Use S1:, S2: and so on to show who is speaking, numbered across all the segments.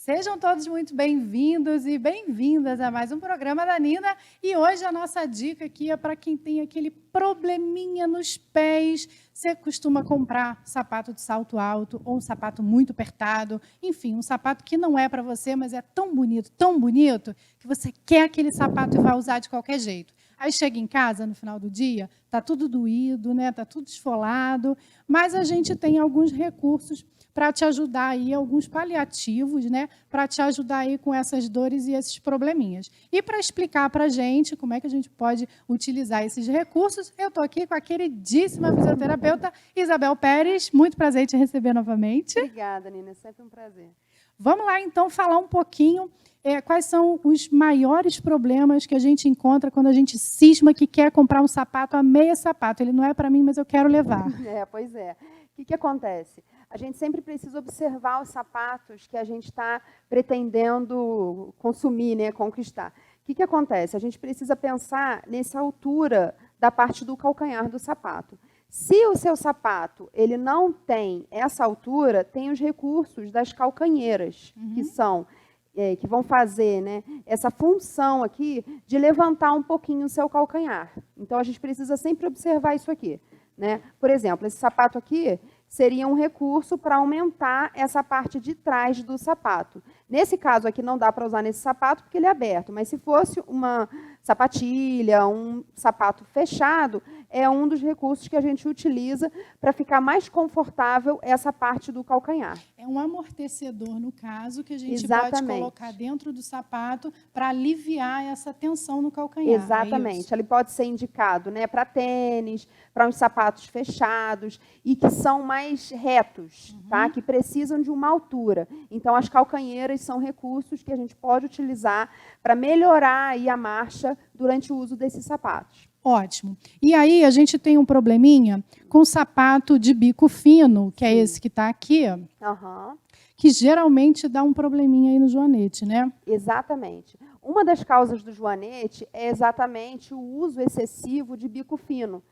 S1: Sejam todos muito bem-vindos e bem-vindas a mais um programa da Nina. E hoje a nossa dica aqui é para quem tem aquele probleminha nos pés. Você costuma comprar sapato de salto alto ou um sapato muito apertado. Enfim, um sapato que não é para você, mas é tão bonito, que você quer aquele sapato e vai usar de qualquer jeito. Aí chega em casa, no final do dia, está tudo doído, né? Está tudo esfolado, mas a gente tem alguns recursos para te ajudar aí, alguns paliativos, né, para te ajudar aí com essas dores e esses probleminhas. E para explicar para a gente como é que a gente pode utilizar esses recursos, eu estou aqui com a queridíssima fisioterapeuta Isabel Pérez. Muito prazer em te receber novamente.
S2: Obrigada, Nina, é sempre um prazer.
S1: Vamos lá, então, falar um pouquinho quais são os maiores problemas que a gente encontra quando a gente cisma que quer comprar um sapato, a meia sapato. Ele não é para mim, mas eu quero levar.
S2: Pois é. O que acontece? A gente sempre precisa observar os sapatos que a gente está pretendendo consumir, né, conquistar. O que acontece? A gente precisa pensar nessa altura da parte do calcanhar do sapato. Se o seu sapato ele não tem essa altura, tem os recursos das calcanheiras, que vão fazer, né, essa função aqui de levantar um pouquinho o seu calcanhar. Então, a gente precisa sempre observar isso aqui, né? Por exemplo, esse sapato aqui seria um recurso para aumentar essa parte de trás do sapato. Nesse caso aqui não dá para usar nesse sapato porque ele é aberto, mas se fosse uma sapatilha, um sapato fechado, é um dos recursos que a gente utiliza para ficar mais confortável essa parte do calcanhar.
S1: É um amortecedor, no caso, que a gente
S2: Exatamente.
S1: pode colocar dentro do sapato para aliviar essa tensão no calcanhar.
S2: Exatamente. Ele pode ser indicado, né, para tênis, para uns sapatos fechados e que são mais retos, tá? Que precisam de uma altura. Então, as calcanheiras são recursos que a gente pode utilizar para melhorar aí a marcha durante o uso desses sapatos.
S1: Ótimo. E aí, a gente tem um probleminha com sapato de bico fino, que é esse que está aqui, que geralmente dá um probleminha aí no joanete, né?
S2: Exatamente. Uma das causas do joanete é exatamente o uso excessivo de bico fino,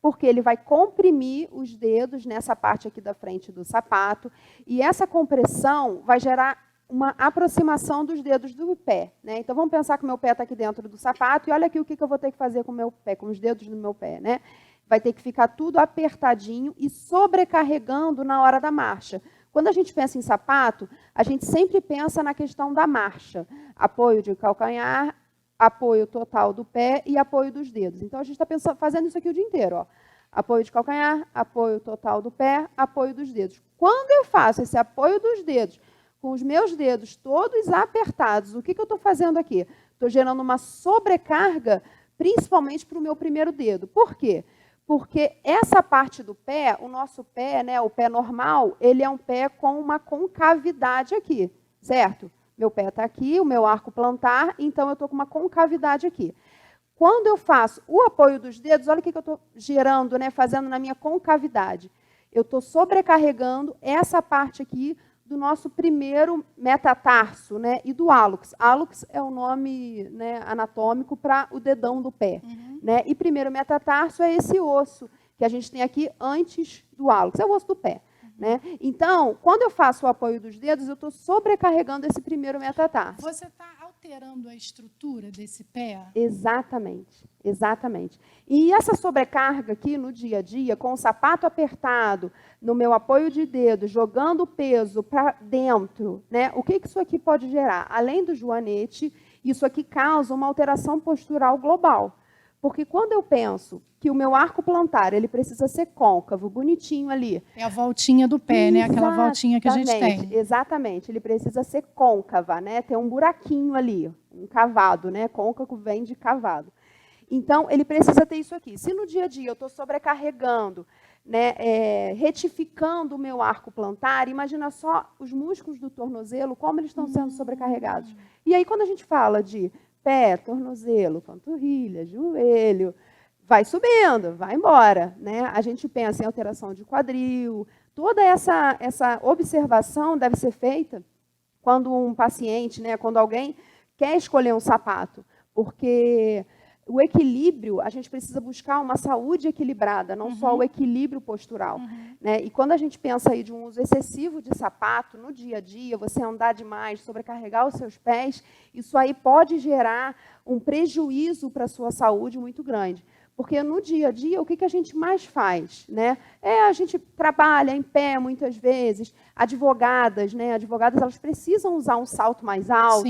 S2: porque ele vai comprimir os dedos nessa parte aqui da frente do sapato, e essa compressão vai gerar uma aproximação dos dedos do pé, né? Então, vamos pensar que o meu pé está aqui dentro do sapato, e olha aqui o que eu vou ter que fazer com o meu pé, com os dedos do meu pé, né? Vai ter que ficar tudo apertadinho e sobrecarregando na hora da marcha. Quando a gente pensa em sapato, a gente sempre pensa na questão da marcha. Apoio de calcanhar, apoio total do pé e apoio dos dedos. Então, a gente está fazendo isso aqui o dia inteiro, ó. Apoio de calcanhar, apoio total do pé, apoio dos dedos. Quando eu faço esse apoio dos dedos, com os meus dedos todos apertados, o que eu estou fazendo aqui? Estou gerando uma sobrecarga, principalmente para o meu primeiro dedo. Por quê? Porque essa parte do pé, o nosso pé, né, o pé normal, ele é um pé com uma concavidade aqui, certo? Meu pé está aqui, o meu arco plantar, então eu estou com uma concavidade aqui. Quando eu faço o apoio dos dedos, olha o que eu estou gerando, né, fazendo na minha concavidade. Eu estou sobrecarregando essa parte aqui do nosso primeiro metatarso, né, e do hálux. Hálux é o nome, né, anatômico para o dedão do pé. Né? E primeiro metatarso é esse osso que a gente tem aqui antes do hálux, é o osso do pé. Né? Então, quando eu faço o apoio dos dedos, eu estou sobrecarregando esse primeiro metatarso.
S1: Você está alterando a estrutura desse pé?
S2: Exatamente, exatamente. E essa sobrecarga aqui no dia a dia, com o sapato apertado, no meu apoio de dedo, jogando o peso para dentro, né? O que isso aqui pode gerar? Além do joanete, isso aqui causa uma alteração postural global. Porque quando eu penso que o meu arco plantar ele precisa ser côncavo, bonitinho ali.
S1: É a voltinha do pé, né? Aquela voltinha que a gente tem.
S2: Exatamente. Ele precisa ser côncava, né? Ter um buraquinho ali, um cavado, né? Côncavo vem de cavado. Então, ele precisa ter isso aqui. Se no dia a dia eu estou sobrecarregando, né, retificando o meu arco plantar, imagina só os músculos do tornozelo, como eles estão sendo sobrecarregados. E aí, quando a gente fala de pé, tornozelo, panturrilha, joelho, vai subindo, vai embora, né? A gente pensa em alteração de quadril. Toda essa observação deve ser feita quando um paciente, né, quando alguém quer escolher um sapato, porque o equilíbrio, a gente precisa buscar uma saúde equilibrada, não só o equilíbrio postural. Né? E quando a gente pensa aí de um uso excessivo de sapato no dia a dia, você andar demais, sobrecarregar os seus pés, isso aí pode gerar um prejuízo para a sua saúde muito grande. Porque no dia a dia, o que a gente mais faz? Né? A gente trabalha em pé muitas vezes, advogadas, né? Advogadas elas precisam usar um salto mais alto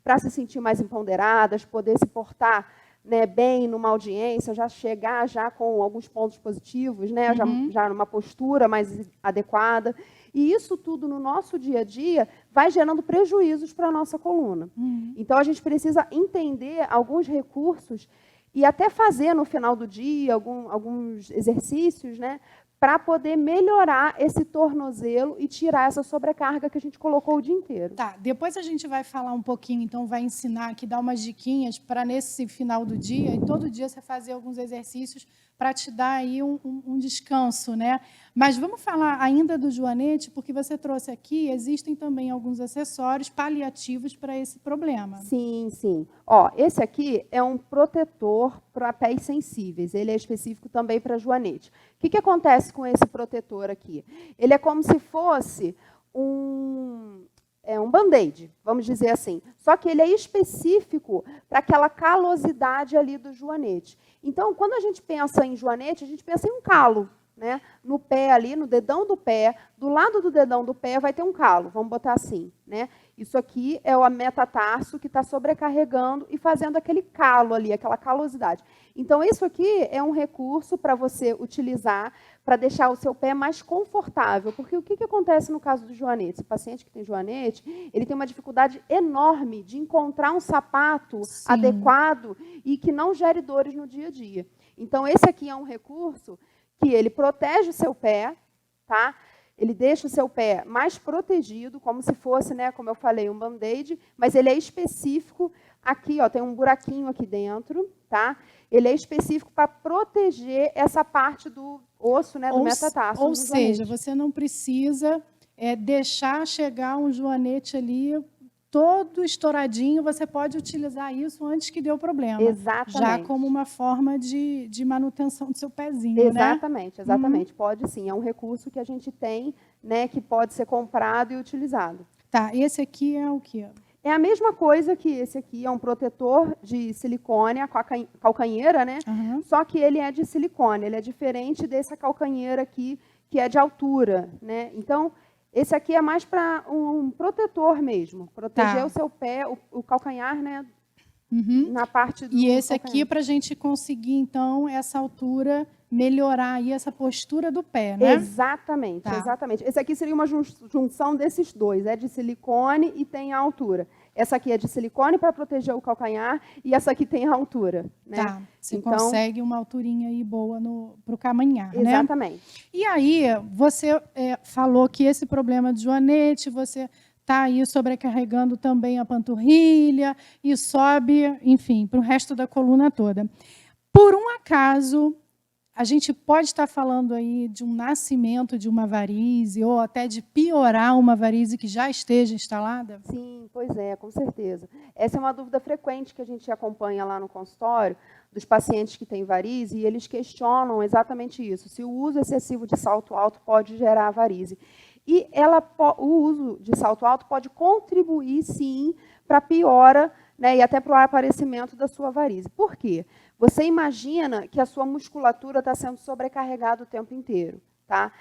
S2: para se sentir mais empoderadas, poder se portar, né, bem numa audiência, já chegar já com alguns pontos positivos, né, já numa postura mais adequada. E isso tudo no nosso dia a dia vai gerando prejuízos para a nossa coluna. Então, a gente precisa entender alguns recursos e até fazer no final do dia alguns exercícios, né, para poder melhorar esse tornozelo e tirar essa sobrecarga que a gente colocou o dia inteiro.
S1: Tá, depois a gente vai falar um pouquinho, então vai ensinar aqui, dar umas diquinhas para nesse final do dia, e todo dia você fazer alguns exercícios para te dar aí um descanso, né? Mas vamos falar ainda do joanete, porque você trouxe aqui, existem também alguns acessórios paliativos para esse problema.
S2: Sim, sim. Ó, esse aqui é um protetor para pés sensíveis, ele é específico também para joanete. O que acontece com esse protetor aqui? Ele é como se fosse um band-aid, vamos dizer assim. Só que ele é específico para aquela calosidade ali do joanete. Então, quando a gente pensa em joanete, a gente pensa em um calo, né? No pé ali, no dedão do pé, do lado do dedão do pé vai ter um calo, vamos botar assim, né? Isso aqui é o metatarso que está sobrecarregando e fazendo aquele calo ali, aquela calosidade. Então, isso aqui é um recurso para você utilizar para deixar o seu pé mais confortável. Porque o que acontece no caso do joanete? Esse paciente que tem joanete, ele tem uma dificuldade enorme de encontrar um sapato adequado e que não gere dores no dia a dia. Então, esse aqui é um recurso que ele protege o seu pé, tá? Ele deixa o seu pé mais protegido, como se fosse, né, como eu falei, um band-aid, mas ele é específico. Aqui, ó, tem um buraquinho aqui dentro, tá? Ele é específico para proteger essa parte do osso, né, do metatarso.
S1: Ou seja, você não precisa deixar chegar um joanete ali todo estouradinho, você pode utilizar isso antes que dê o problema.
S2: Exatamente.
S1: Já como uma forma de manutenção do seu pezinho,
S2: exatamente, né? Exatamente. Pode sim, é um recurso que a gente tem, né, que pode ser comprado e utilizado.
S1: Tá, esse aqui é o quê?
S2: É a mesma coisa que esse aqui, é um protetor de silicone, a calcanheira, né? Só que ele é de silicone, ele é diferente dessa calcanheira aqui, que é de altura, né? Então, esse aqui é mais para um protetor mesmo, proteger o seu pé, o calcanhar, né? Na parte do
S1: E esse
S2: calcanhar.
S1: aqui para a gente conseguir, então, essa altura, melhorar aí essa postura do pé, né?
S2: Exatamente, exatamente. Esse aqui seria uma junção desses dois, é de silicone e tem a altura. Essa aqui é de silicone para proteger o calcanhar e essa aqui tem a altura. Né?
S1: Tá, você consegue uma alturinha aí boa para o caminhar, né?
S2: Exatamente.
S1: E aí, você falou que esse problema de joanete, você está aí sobrecarregando também a panturrilha e sobe, enfim, para o resto da coluna toda. Por um acaso, a gente pode estar falando aí de um nascimento de uma varize ou até de piorar uma varize que já esteja instalada?
S2: Sim, pois é, com certeza. Essa é uma dúvida frequente que a gente acompanha lá no consultório, dos pacientes que têm varize, e eles questionam exatamente isso, se o uso excessivo de salto alto pode gerar varize. E o uso de salto alto pode contribuir, sim, para a piora, né, e até para o aparecimento da sua varize. Por quê? Você imagina que a sua musculatura está sendo sobrecarregada o tempo inteiro. Tá?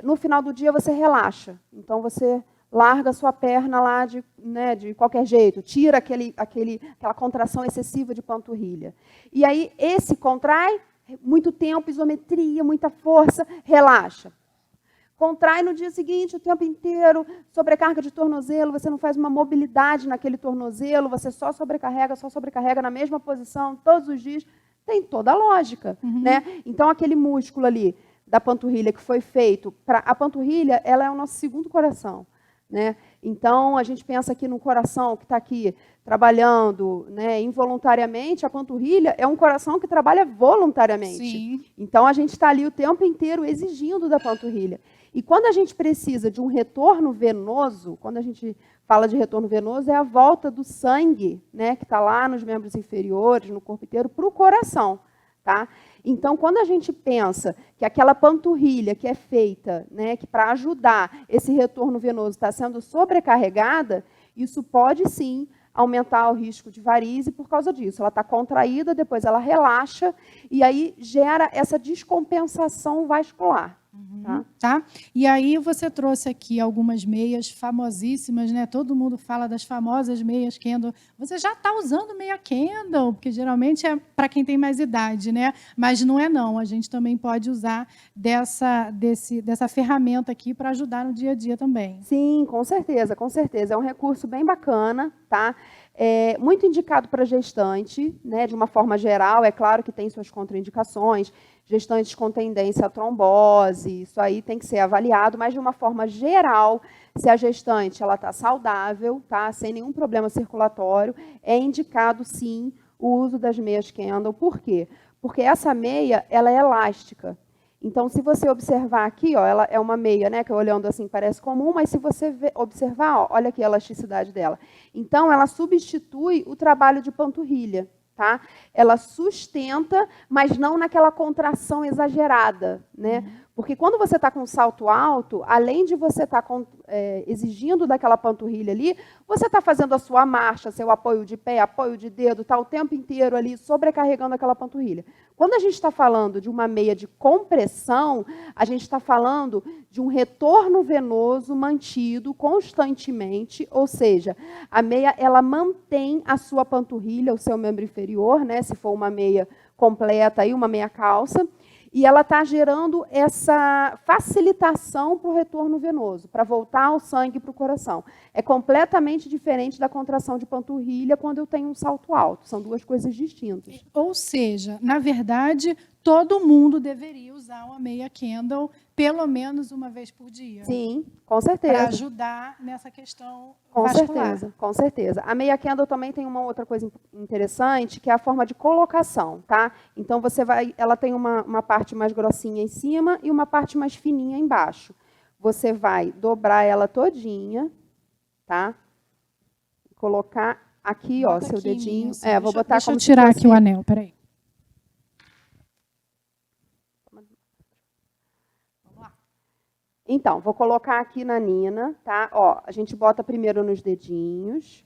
S2: No final do dia, você relaxa. Então, você larga a sua perna lá de qualquer jeito, tira aquela contração excessiva de panturrilha. E aí, esse contrai, muito tempo, isometria, muita força, relaxa. Contrai no dia seguinte o tempo inteiro, sobrecarga de tornozelo, você não faz uma mobilidade naquele tornozelo, você só sobrecarrega na mesma posição todos os dias. Tem toda a lógica. Né? Então, aquele músculo ali da panturrilha que foi feito, a panturrilha ela é o nosso segundo coração. Né? Então, a gente pensa aqui no coração que está aqui trabalhando, né, involuntariamente, a panturrilha é um coração que trabalha voluntariamente.
S1: Sim.
S2: Então, a gente está ali o tempo inteiro exigindo da panturrilha. E quando a gente precisa de um retorno venoso, quando a gente fala de retorno venoso, é a volta do sangue, né, que está lá nos membros inferiores, no corpo inteiro, para o coração. Tá? Então, quando a gente pensa que aquela panturrilha que é feita, né, que para ajudar esse retorno venoso está sendo sobrecarregada, isso pode sim aumentar o risco de varizes por causa disso. Ela está contraída, depois ela relaxa e aí gera essa descompensação vascular.
S1: Tá? E aí você trouxe aqui algumas meias famosíssimas, né? Todo mundo fala das famosas meias Kendall. Você já está usando meia Kendall, porque geralmente é para quem tem mais idade, né? Mas não é não. A gente também pode usar dessa ferramenta aqui para ajudar no dia a dia também.
S2: Sim, com certeza, com certeza. É um recurso bem bacana, tá? É muito indicado para gestante, né? De uma forma geral, é claro que tem suas contraindicações, gestantes com tendência à trombose, isso aí tem que ser avaliado, mas de uma forma geral, se a gestante está saudável, tá? Sem nenhum problema circulatório, é indicado sim o uso das meias Kendall. Por quê? Porque essa meia ela é elástica. Então, se você observar aqui, ó, ela é uma meia, né, que olhando assim parece comum, mas se você observar, ó, olha aqui a elasticidade dela. Então, ela substitui o trabalho de panturrilha. Tá? Ela sustenta, mas não naquela contração exagerada, né? Porque quando você está com um salto alto, além de você estar exigindo daquela panturrilha ali, você está fazendo a sua marcha, seu apoio de pé, apoio de dedo, está o tempo inteiro ali sobrecarregando aquela panturrilha. Quando a gente está falando de uma meia de compressão, a gente está falando de um retorno venoso mantido constantemente, ou seja, a meia ela mantém a sua panturrilha, o seu membro inferior, né, se for uma meia completa, aí, uma meia calça, e ela está gerando essa facilitação para o retorno venoso, para voltar o sangue para o coração. É completamente diferente da contração de panturrilha quando eu tenho um salto alto. São duas coisas distintas.
S1: Ou seja, na verdade, todo mundo deveria usar uma meia Kendall pelo menos uma vez por dia.
S2: Sim, com certeza.
S1: Para ajudar nessa questão vascular.
S2: Com certeza. A meia Kendall também tem uma outra coisa interessante, que é a forma de colocação, tá? Então, ela tem uma parte mais grossinha em cima e uma parte mais fininha embaixo. Você vai dobrar ela todinha, tá? Colocar aqui, ó, seu dedinho. Vou botar como se fosse...
S1: Deixa eu tirar aqui o anel, peraí.
S2: Então, vou colocar aqui na Nina, tá? Ó, a gente bota primeiro nos dedinhos.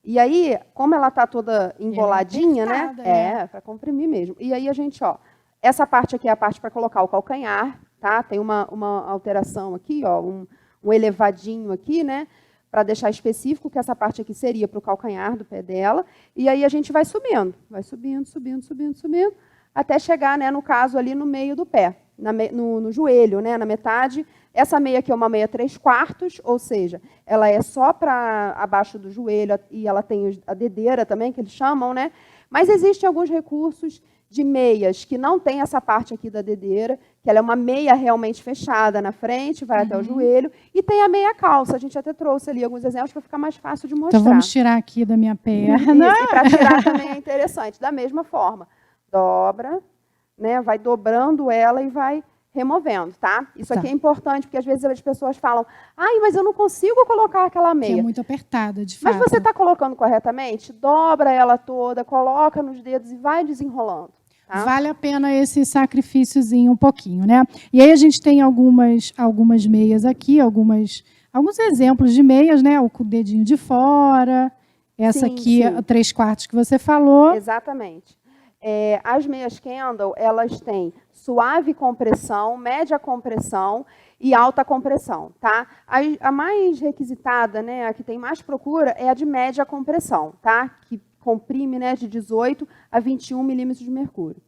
S2: E aí, como ela tá toda emboladinha, né? Para comprimir mesmo. E aí a gente, ó, essa parte aqui é a parte para colocar o calcanhar, tá? Tem uma alteração aqui, ó, um elevadinho aqui, né? Para deixar específico que essa parte aqui seria para o calcanhar do pé dela. E aí a gente vai subindo, subindo, até chegar, né, no caso, ali no meio do pé, no joelho, né, na metade. Essa meia aqui é uma meia 3/4, ou seja, ela é só para abaixo do joelho e ela tem a dedeira também, que eles chamam, né? Mas existem alguns recursos de meias que não tem essa parte aqui da dedeira, que ela é uma meia realmente fechada na frente, vai até o joelho, e tem a meia calça. A gente até trouxe ali alguns exemplos para ficar mais fácil de mostrar.
S1: Então vamos tirar aqui da minha perna.
S2: Isso, e para tirar também é interessante. Da mesma forma, dobra, né? Vai dobrando ela e vai removendo, tá? Isso aqui é importante, porque às vezes as pessoas falam, mas eu não consigo colocar aquela meia.
S1: Que é muito apertada, de fato.
S2: Mas você está colocando corretamente? Dobra ela toda, coloca nos dedos e vai desenrolando. Tá?
S1: Vale a pena esse sacrifíciozinho um pouquinho, né? E aí a gente tem algumas meias aqui, alguns exemplos de meias, né? O dedinho de fora, essa aqui, a 3/4 que você falou.
S2: Exatamente. As meias Kendall, elas têm suave compressão, média compressão e alta compressão, tá? A mais requisitada, né, a que tem mais procura, é a de média compressão, tá? Que comprime, né, de 18 a 21 milímetros de mercúrio.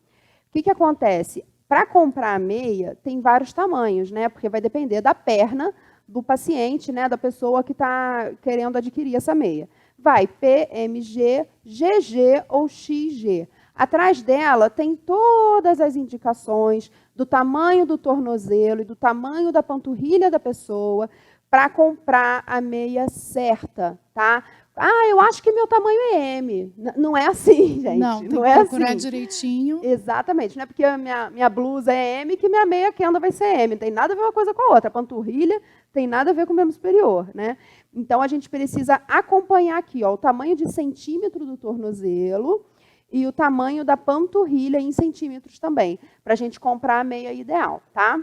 S2: O que acontece? Para comprar a meia, tem vários tamanhos, né? Porque vai depender da perna do paciente, né, da pessoa que está querendo adquirir essa meia. Vai PMG, GG ou XG. Atrás dela tem todas as indicações do tamanho do tornozelo e do tamanho da panturrilha da pessoa, para comprar a meia certa, tá? Ah, eu acho que meu tamanho é M. Não é assim, gente.
S1: Não, tem
S2: não
S1: que
S2: é
S1: procurar
S2: assim.
S1: direitinho.
S2: Exatamente. Não é porque a minha blusa é M que minha meia Kenda vai ser M. Não tem nada a ver uma coisa com a outra. A panturrilha tem nada a ver com o membro superior, né? Então, a gente precisa acompanhar aqui, ó, o tamanho de centímetro do tornozelo e o tamanho da panturrilha em centímetros também, para a gente comprar a meia ideal, tá?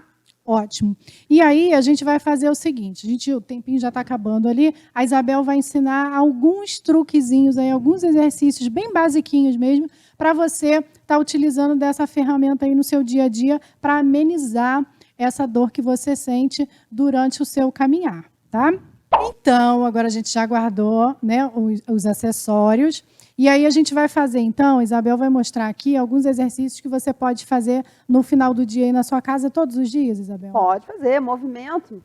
S1: Ótimo. E aí a gente vai fazer o seguinte, o tempinho já está acabando ali, a Isabel vai ensinar alguns truquezinhos, aí, alguns exercícios bem basiquinhos mesmo, para você estar utilizando dessa ferramenta aí no seu dia a dia para amenizar essa dor que você sente durante o seu caminhar, tá? Então, agora a gente já guardou, né, os acessórios. E aí a gente vai fazer, então, Isabel vai mostrar aqui alguns exercícios que você pode fazer no final do dia aí na sua casa, todos os dias, Isabel?
S2: Pode fazer, movimento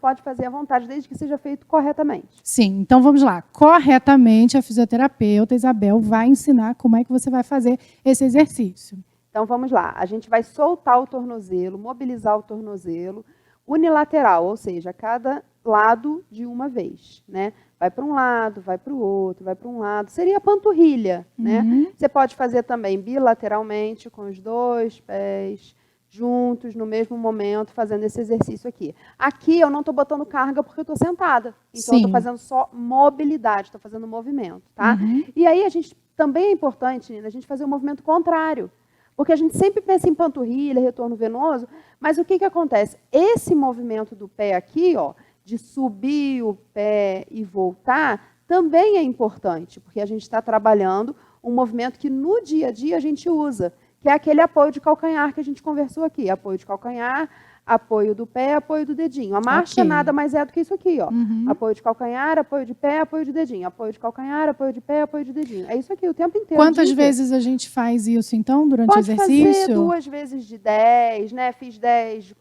S2: pode fazer à vontade, desde que seja feito corretamente.
S1: Sim, então vamos lá. Corretamente, a fisioterapeuta Isabel vai ensinar como é que você vai fazer esse exercício.
S2: Então, vamos lá. A gente vai soltar o tornozelo, mobilizar o tornozelo unilateral, ou seja, cada lado de uma vez, né? Vai para um lado, vai para o outro, vai para um lado. Seria a panturrilha, né? Você pode fazer também bilateralmente, com os dois pés juntos, no mesmo momento, fazendo esse exercício aqui. Aqui eu não estou botando carga porque eu estou sentada. Então, eu estou fazendo só mobilidade, estou fazendo movimento, tá? E aí, também é importante, Nina, a gente fazer o movimento contrário. Porque a gente sempre pensa em panturrilha, retorno venoso, mas o que acontece? Esse movimento do pé aqui, ó, de subir o pé e voltar, também é importante, porque a gente está trabalhando um movimento que no dia a dia a gente usa, que é aquele apoio de calcanhar que a gente conversou aqui. Apoio de calcanhar, apoio do pé, apoio do dedinho. A marcha nada mais é do que isso aqui, ó. Apoio de calcanhar, apoio de pé, apoio de dedinho. Apoio de calcanhar, apoio de pé, apoio de dedinho. É isso aqui o tempo inteiro.
S1: Quantas vezes a gente faz isso, então, durante o exercício?
S2: Pode fazer 2 vezes de 10, né? Fiz 10,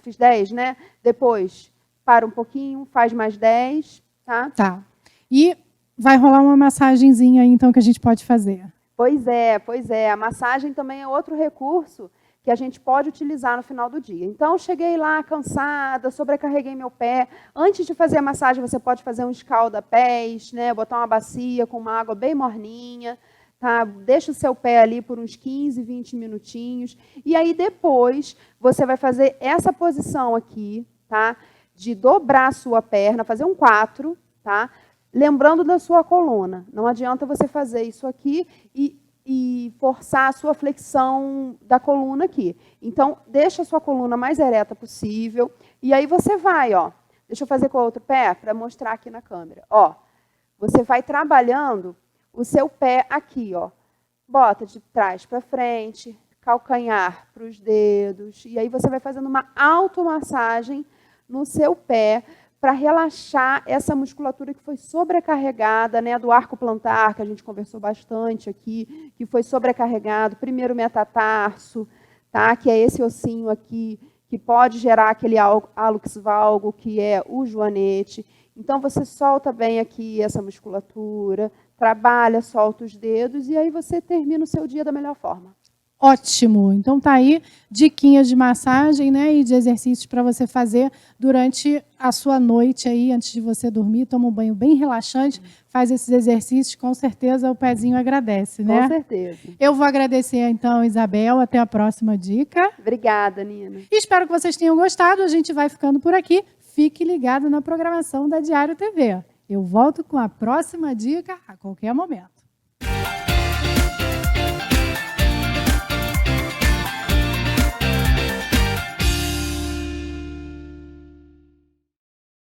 S2: fiz 10, né? Depois para um pouquinho, faz mais 10, tá?
S1: Tá. E vai rolar uma massagenzinha aí, então, que a gente pode fazer.
S2: Pois é. A massagem também é outro recurso que a gente pode utilizar no final do dia. Então, cheguei lá cansada, sobrecarreguei meu pé. Antes de fazer a massagem, você pode fazer um escalda-pés, né? Botar uma bacia com uma água bem morninha, tá? Deixa o seu pé ali por uns 15, 20 minutinhos. E aí, depois, você vai fazer essa posição aqui, tá? De dobrar a sua perna, fazer um 4, tá? Lembrando da sua coluna. Não adianta você fazer isso aqui e forçar a sua flexão da coluna aqui. Então, deixa a sua coluna mais ereta possível. E aí você vai, ó. Deixa eu fazer com o outro pé para mostrar aqui na câmera. Ó, você vai trabalhando o seu pé aqui, ó. Bota de trás para frente, calcanhar para os dedos. E aí você vai fazendo uma automassagem no seu pé para relaxar essa musculatura que foi sobrecarregada, né, do arco plantar, que a gente conversou bastante aqui, que foi sobrecarregado, primeiro metatarso, tá, que é esse ossinho aqui, que pode gerar aquele hálux valgo, que é o joanete. Então, você solta bem aqui essa musculatura, trabalha, solta os dedos, e aí você termina o seu dia da melhor forma.
S1: Ótimo. Então tá aí diquinhas de massagem, né, e de exercícios para você fazer durante a sua noite aí, antes de você dormir. Toma um banho bem relaxante, faz esses exercícios, com certeza o pezinho agradece, né?
S2: Com certeza.
S1: Eu vou agradecer então, Isabel, até a próxima dica.
S2: Obrigada, Nina.
S1: E espero que vocês tenham gostado. A gente vai ficando por aqui. Fique ligado na programação da Diário TV. Eu volto com a próxima dica a qualquer momento.